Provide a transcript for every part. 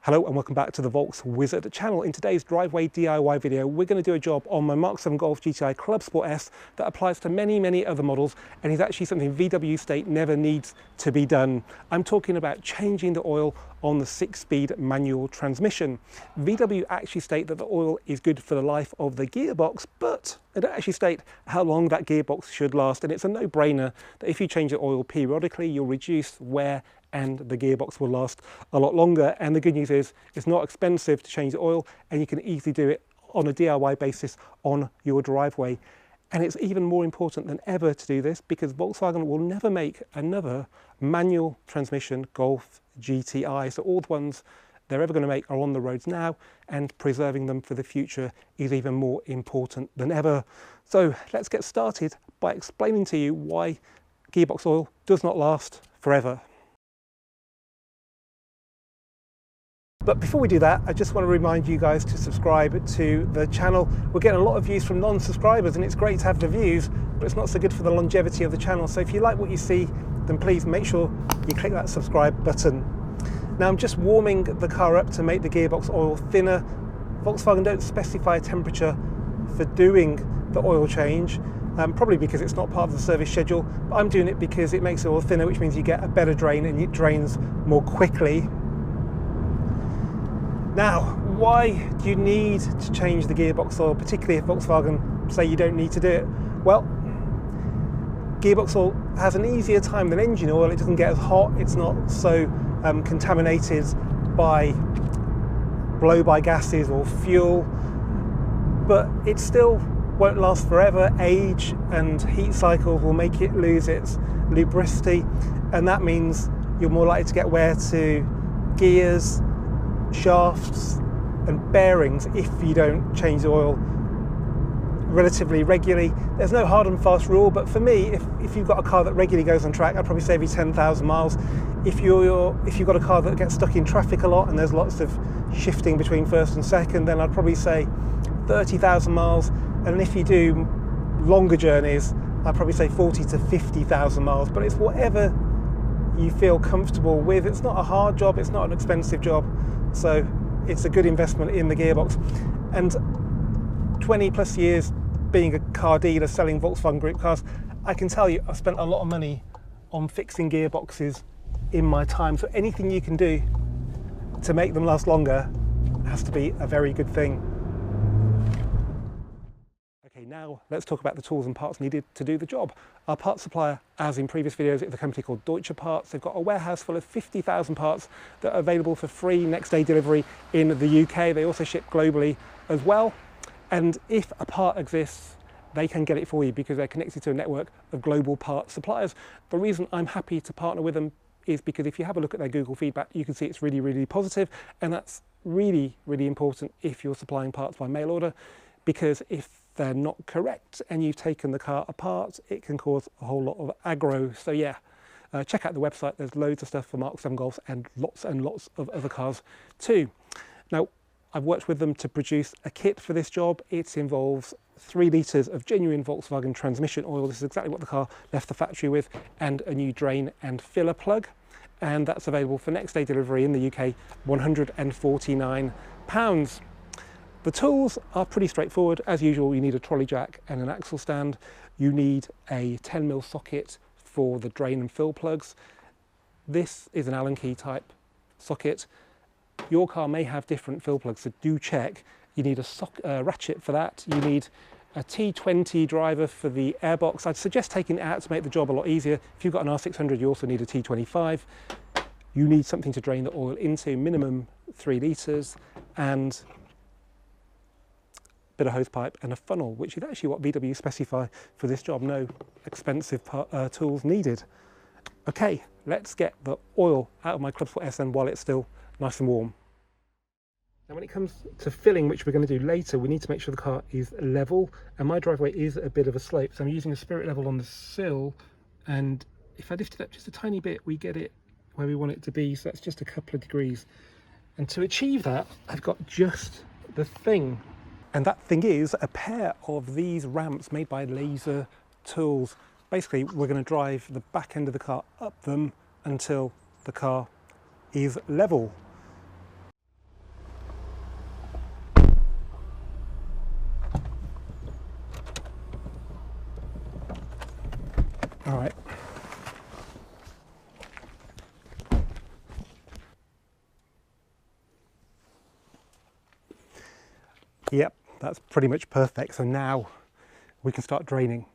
Hello and welcome back to the Volks Wizard channel. In today's driveway DIY video, we're going to do a job on my Mk7 Golf GTI Club Sport S that applies to many other models and is actually something VW state never needs to be done. I'm talking about changing the oil on the 6-speed manual transmission. VW actually state that the oil is good for the life of the gearbox, but they don't actually state how long that gearbox should last, and it's a no-brainer that if you change the oil periodically, you'll reduce wear and the gearbox will last a lot longer. And the good news is it's not expensive to change the oil, and you can easily do it on a DIY basis on your driveway. And it's even more important than ever to do this because Volkswagen will never make another manual transmission Golf GTI. So all the ones they're ever going to make are on the roads now, and preserving them for the future is even more important than ever. So let's get started by explaining to you why gearbox oil does not last forever. But before we do that, I just want to remind you guys to subscribe to the channel. We're getting a lot of views from non-subscribers, and it's great to have the views, but it's not so good for the longevity of the channel. So if you like what you see, then please make sure you click that subscribe button. Now I'm just warming the car up to make the gearbox oil thinner. Volkswagen don't specify a temperature for doing the oil change, probably because it's not part of the service schedule, but I'm doing it because it makes the oil thinner, which means you get a better drain and it drains more quickly. Now, why do you need to change the gearbox oil, particularly if Volkswagen say you don't need to do it? Well, gearbox oil has an easier time than engine oil. It doesn't get as hot, it's not so contaminated by blow-by gases or fuel, but it still won't last forever. Age and heat cycles will make it lose its lubricity, and that means you're more likely to get wear to gears, shafts and bearings if you don't change the oil relatively regularly. There's no hard and fast rule, but for me, if you've got a car that regularly goes on track, I'd probably say every 10,000 miles. If you've got a car that gets stuck in traffic a lot and there's lots of shifting between first and second, then I'd probably say 30,000 miles. And if you do longer journeys, I'd probably say 40 to 50,000 miles. But it's whatever you feel comfortable with. It's not a hard job, it's not an expensive job, so it's a good investment in the gearbox. And 20 plus years being a car dealer selling Volkswagen Group cars, I can tell you I've spent a lot of money on fixing gearboxes in my time, so anything you can do to make them last longer has to be a very good thing. Okay, now let's talk about the tools and parts needed to do the job. Our parts supplier, as in previous videos, is a company called Deutsche Parts. They've got a warehouse full of 50,000 parts that are available for free next day delivery in the UK. They also ship globally as well. And if a part exists, they can get it for you because they're connected to a network of global parts suppliers. The reason I'm happy to partner with them is because if you have a look at their Google feedback, you can see it's really positive, and that's really important if you're supplying parts by mail order, because if they're not correct and you've taken the car apart, it can cause a whole lot of aggro. So yeah, check out the website. There's loads of stuff for Mk7 Golfs and lots of other cars too. Now, I've worked with them to produce a kit for this job. It involves 3 litres of genuine Volkswagen transmission oil. This is exactly what the car left the factory with, and a new drain and filler plug. And that's available for next day delivery in the UK, £149. The tools are pretty straightforward. As usual, you need a trolley jack and an axle stand. You need a 10mm socket for the drain and fill plugs. This is an Allen key type socket. Your car may have different fill plugs, so do check. You need a ratchet for that. You need a T20 driver for the airbox. I'd suggest taking it out to make the job a lot easier. If you've got an R600, you also need a T25. You need something to drain the oil into, minimum 3 litres, and bit of hose pipe and a funnel, which is actually what VW specify for this job. No expensive tools needed. Okay, let's get the oil out of my Club Sport S while it's still nice and warm. Now when it comes to filling, which we're going to do later, we need to make sure the car is level, and my driveway is a bit of a slope, so I'm using a spirit level on the sill, and if I lift it up just a tiny bit, we get it where we want it to be, so that's just a couple of degrees. And to achieve that, I've got just the thing. And that thing is a pair of these ramps made by Laser Tools. Basically, we're going to drive the back end of the car up them until the car is level. Yep, that's pretty much perfect. So now we can start draining.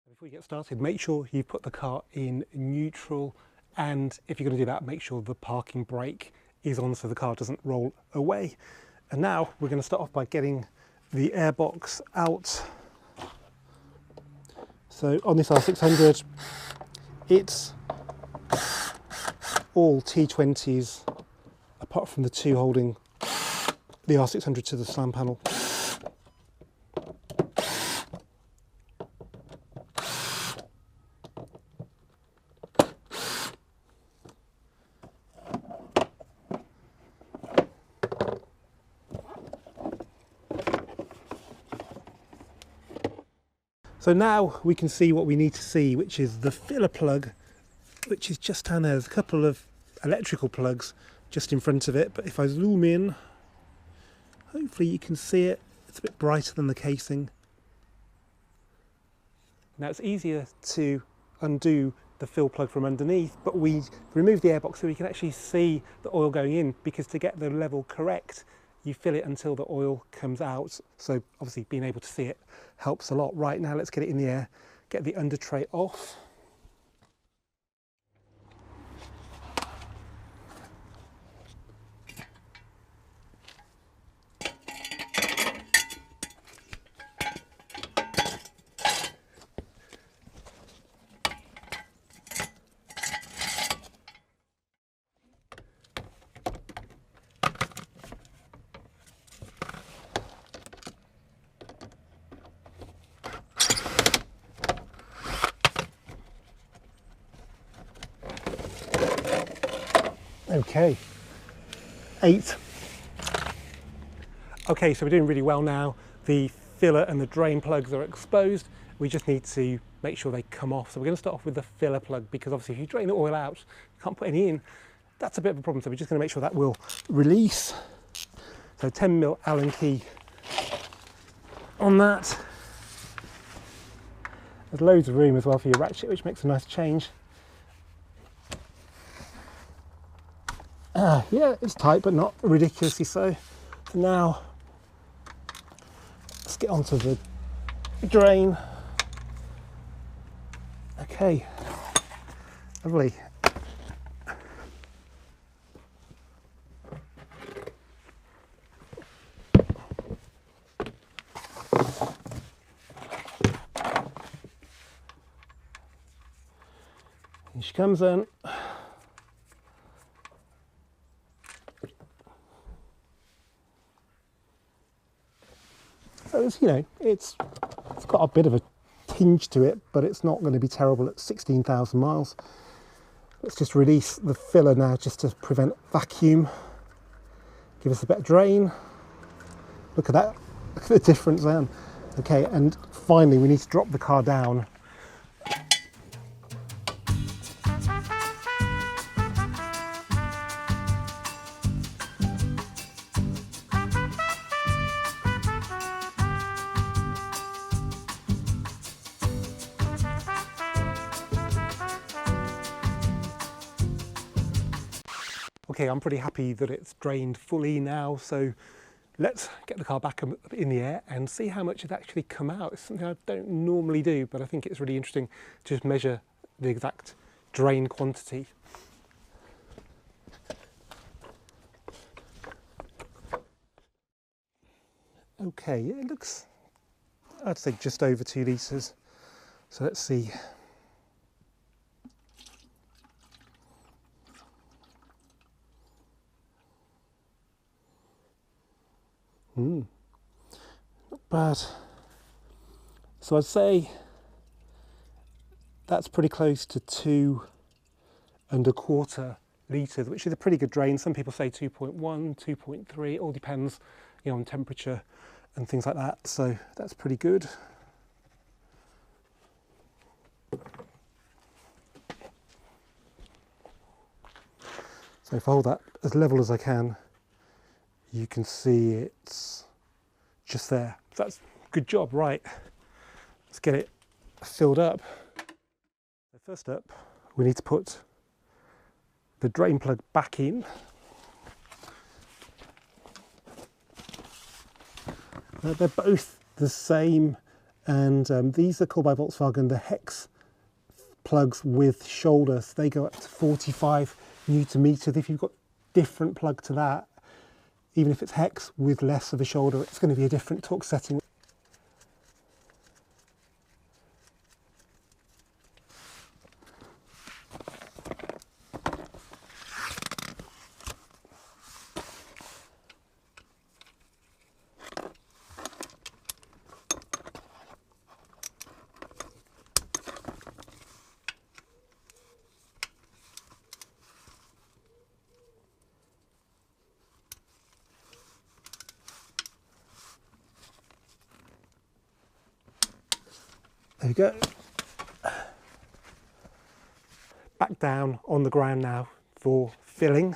Before you get started, make sure you put the car in neutral, and if you're going to do that, make sure the parking brake is on so the car doesn't roll away. And now we're going to start off by getting the airbox out. So on this R600, it's all T20s apart from the two holding the R600 to the slam panel. So now we can see what we need to see, which is the filler plug, which is just down there. There's a couple of electrical plugs just in front of it, but if I zoom in, hopefully you can see it. It's a bit brighter than the casing. Now it's easier to undo the fill plug from underneath, but we remove the airbox so we can actually see the oil going in, because to get the level correct, you fill it until the oil comes out. So obviously being able to see it helps a lot. Right, now let's get it in the air, get the under tray off. Okay, 8. Okay, so we're doing really well now. The filler and the drain plugs are exposed. We just need to make sure they come off. So we're going to start off with the filler plug, because obviously if you drain the oil out, you can't put any in. That's a bit of a problem. So we're just going to make sure that will release. So 10mm Allen key on that. There's loads of room as well for your ratchet, which makes a nice change. Yeah, it's tight, but not ridiculously so. So now, let's get onto the drain. Okay, lovely. Here she comes in. So it's, you know, it's got a bit of a tinge to it, but it's not going to be terrible at 16,000 miles. Let's just release the filler now, just to prevent vacuum. Give us a better drain. Look at that. Look at the difference then. Okay, and finally we need to drop the car down. Okay, I'm pretty happy that it's drained fully now, so let's get the car back up in the air and see how much has actually come out. It's something I don't normally do, but I think it's really interesting to just measure the exact drain quantity. Okay, it looks, I'd say just over 2 litres. So let's see. Not bad. So I'd say that's pretty close to 2¼ litres, which is a pretty good drain. Some people say 2.1, 2.3, it all depends, you know, on temperature and things like that. So that's pretty good. So if I hold that as level as I can, you can see it's just there. So that's a good job. Right, let's get it filled up. So first up, we need to put the drain plug back in. They're both the same, and these are called by Volkswagen the hex plugs with shoulders. They go up to 45 Newton meters. If you've got different plug to that, even if it's hex with less of a shoulder, it's going to be a different torque setting. There you go. Back down on the ground now for filling.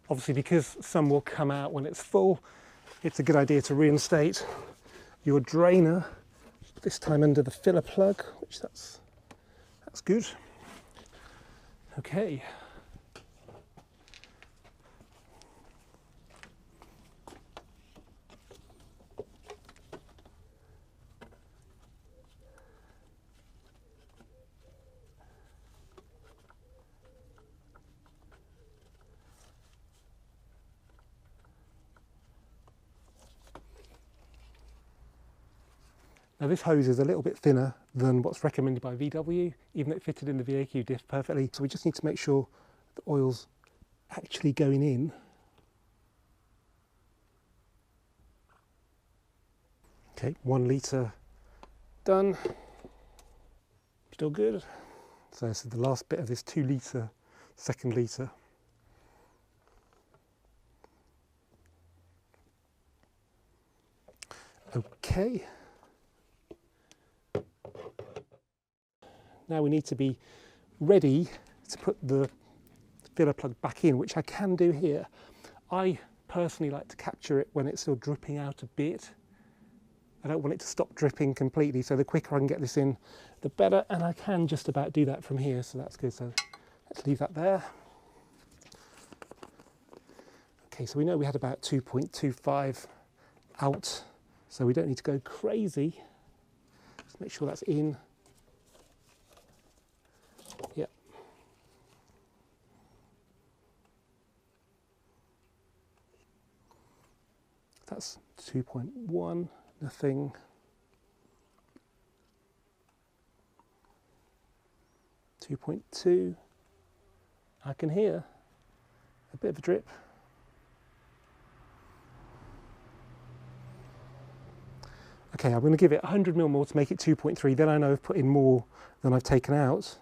Obviously, because some will come out when it's full, it's a good idea to reinstate your drainer, this time under the filler plug, which that's good. Okay. Now this hose is a little bit thinner than what's recommended by VW, even though it fitted in the VAQ diff perfectly. So we just need to make sure the oil's actually going in. Okay, 1 litre done. Still good. So this is the last bit of this 2 litre, second litre. Okay. Now we need to be ready to put the filler plug back in, which I can do here. I personally like to capture it when it's still dripping out a bit. I don't want it to stop dripping completely, so the quicker I can get this in, the better, and I can just about do that from here, so that's good. So let's leave that there. Okay, so we know we had about 2.25 out, so we don't need to go crazy. Just make sure that's in. Yep. That's 2.1, nothing. .2, I can hear a bit of a drip. Okay, I'm going to give it 100 ml more to make it 2.3, then I know I've put in more than I've taken out.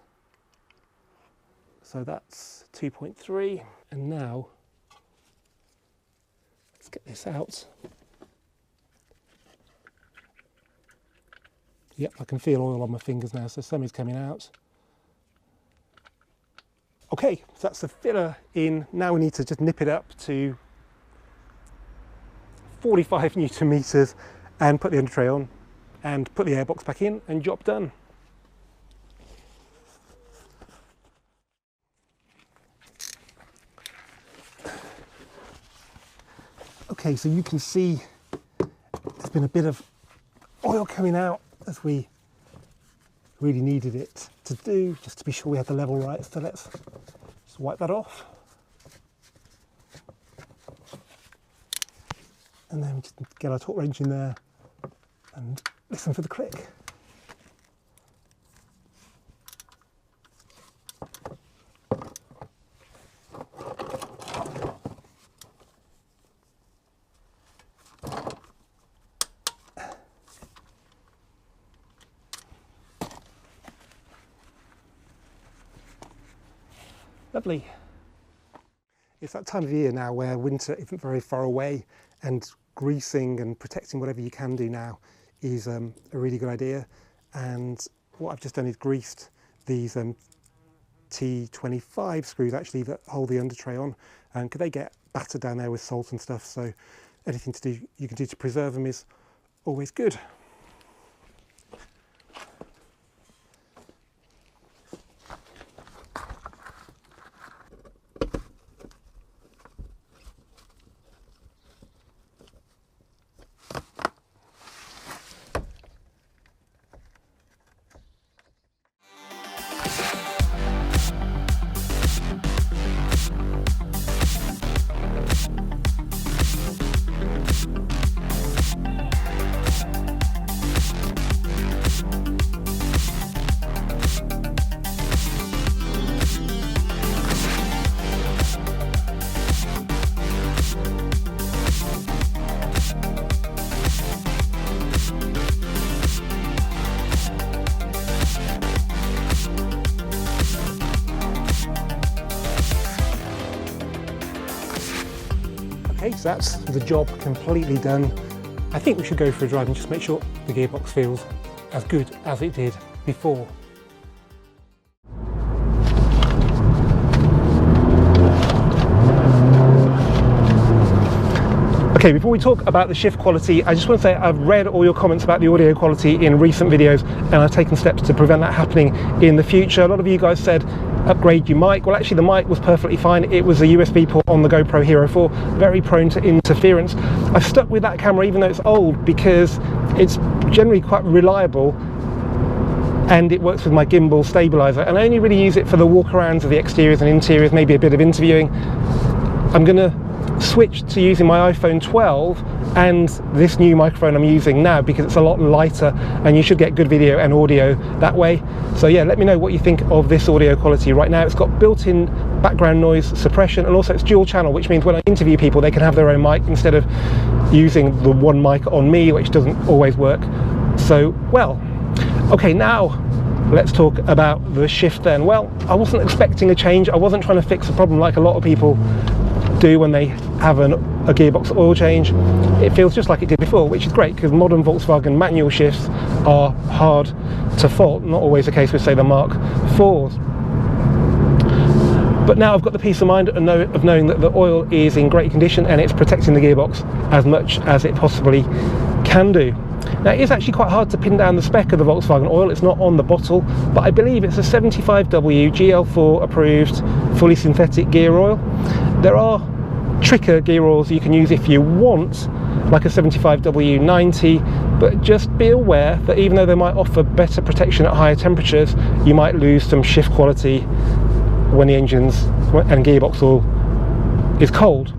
So that's 2.3, and now let's get this out. Yep, I can feel oil on my fingers now, so some is coming out. Okay, so that's the filler in. Now we need to just nip it up to 45 Newton meters and put the under tray on and put the airbox back in, and job done. Okay, so you can see there's been a bit of oil coming out as we really needed it to do, just to be sure we had the level right. So let's just wipe that off. And then we just get our torque wrench in there and listen for the click. Lovely. It's that time of year now where winter isn't very far away, and greasing and protecting whatever you can do now is a really good idea. And what I've just done is greased these T25 screws actually that hold the under tray on, because they get battered down there with salt and stuff. So anything you can do to preserve them is always good. Okay, so that's the job completely done. I think we should go for a drive and just make sure the gearbox feels as good as it did before. Okay, before we talk about the shift quality, I just want to say I've read all your comments about the audio quality in recent videos, and I've taken steps to prevent that happening in the future. A lot of you guys said upgrade your mic. Well, actually the mic was perfectly fine. It was a USB port on the GoPro Hero 4, very prone to interference. I've stuck with that camera even though it's old because it's generally quite reliable and it works with my gimbal stabilizer, and I only really use it for the walk-arounds of the exteriors and interiors, maybe a bit of interviewing. I'm gonna switch to using my iPhone 12 and this new microphone I'm using now because it's a lot lighter and you should get good video and audio that way. So yeah, let me know what you think of this audio quality. Right now it's got built-in background noise suppression, and also it's dual channel, which means when I interview people they can have their own mic instead of using the one mic on me, which doesn't always work so well. Okay, now let's talk about the shift then. Well, I wasn't expecting a change. I wasn't trying to fix a problem like a lot of people do when they have a gearbox oil change. It feels just like it did before, which is great because modern Volkswagen manual shifts are hard to fault. Not always the case with, say, the Mark IVs. But now I've got the peace of mind of knowing that the oil is in great condition and it's protecting the gearbox as much as it possibly can do. Now, it is actually quite hard to pin down the spec of the Volkswagen oil. It's not on the bottle, but I believe it's a 75W GL4 approved fully synthetic gear oil. There are tricker gear oils you can use if you want, like a 75W90, but just be aware that even though they might offer better protection at higher temperatures, you might lose some shift quality when the engines and gearbox oil is cold.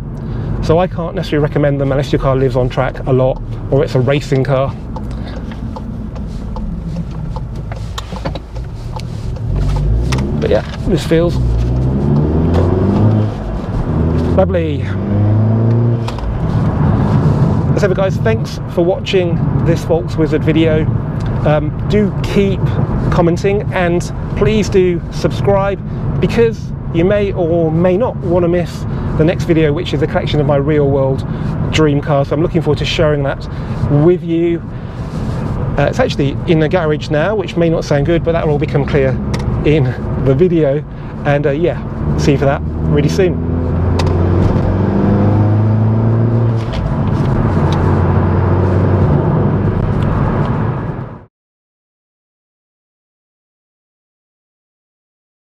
So I can't necessarily recommend them unless your car lives on track a lot or it's a racing car. But yeah, this feels lovely. As ever guys, thanks for watching this Volkswizard video. Do keep commenting and please do subscribe because you may or may not want to miss the next video, which is a collection of my real world dream cars. So I'm looking forward to sharing that with you. It's actually in the garage now, which may not sound good, but that will all become clear in the video. And yeah, see you for that really soon.